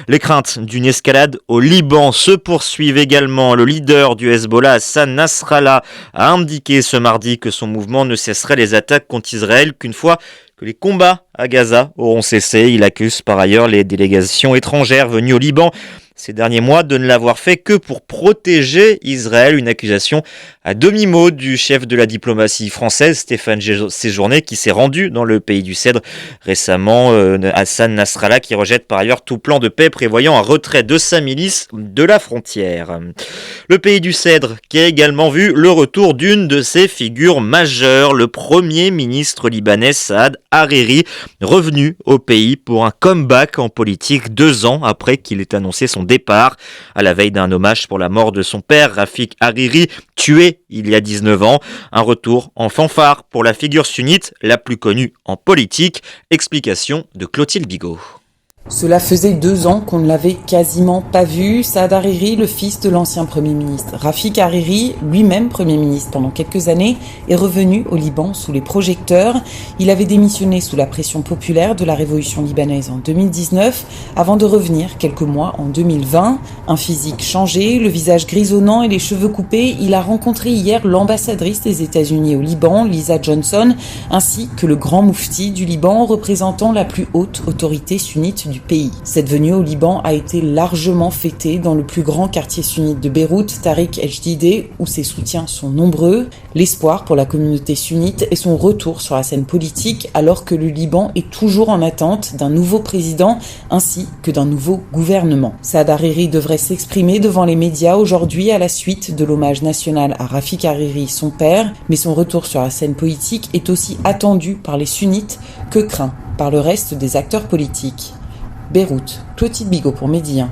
Les craintes d'une escalade au Liban se poursuivent également. Le leader du Hezbollah, Hassan Nasrallah, a indiqué ce mardi que son mouvement ne cesserait les attaques contre Israël qu'une fois que les combats à Gaza auront cessé. Il accuse par ailleurs les délégations étrangères venues au Liban ces derniers mois de ne l'avoir fait que pour protéger Israël, une accusation à demi-mot du chef de la diplomatie française, Stéphane Séjourné, qui s'est rendu dans le pays du Cèdre récemment. Hassan Nasrallah qui rejette par ailleurs tout plan de paix prévoyant un retrait de sa milice de la frontière. Le pays du Cèdre qui a également vu le retour d'une de ses figures majeures, le premier ministre libanais Saad Hariri, revenu au pays pour un comeback en politique 2 ans après qu'il ait annoncé son départ à la veille d'un hommage pour la mort de son père, Rafik Hariri, tué il y a 19 ans. Un retour en fanfare pour la figure sunnite la plus connue en politique. Explication de Clotilde Bigot. Cela faisait 2 ans qu'on ne l'avait quasiment pas vu. Saad Hariri, le fils de l'ancien Premier ministre Rafik Hariri, lui-même Premier ministre pendant quelques années, est revenu au Liban sous les projecteurs. Il avait démissionné sous la pression populaire de la révolution libanaise en 2019, avant de revenir quelques mois en 2020. Un physique changé, le visage grisonnant et les cheveux coupés, il a rencontré hier l'ambassadrice des États-Unis au Liban, Lisa Johnson, ainsi que le grand moufti du Liban, représentant la plus haute autorité sunnite du pays. Cette venue au Liban a été largement fêtée dans le plus grand quartier sunnite de Beyrouth, Tariq el-Jdeideh, où ses soutiens sont nombreux. L'espoir pour la communauté sunnite est son retour sur la scène politique, alors que le Liban est toujours en attente d'un nouveau président ainsi que d'un nouveau gouvernement. Saad Hariri devrait s'exprimer devant les médias aujourd'hui à la suite de l'hommage national à Rafik Hariri, son père, mais son retour sur la scène politique est aussi attendu par les sunnites que craint par le reste des acteurs politiques. Beyrouth, Clotilde Bigot pour Média.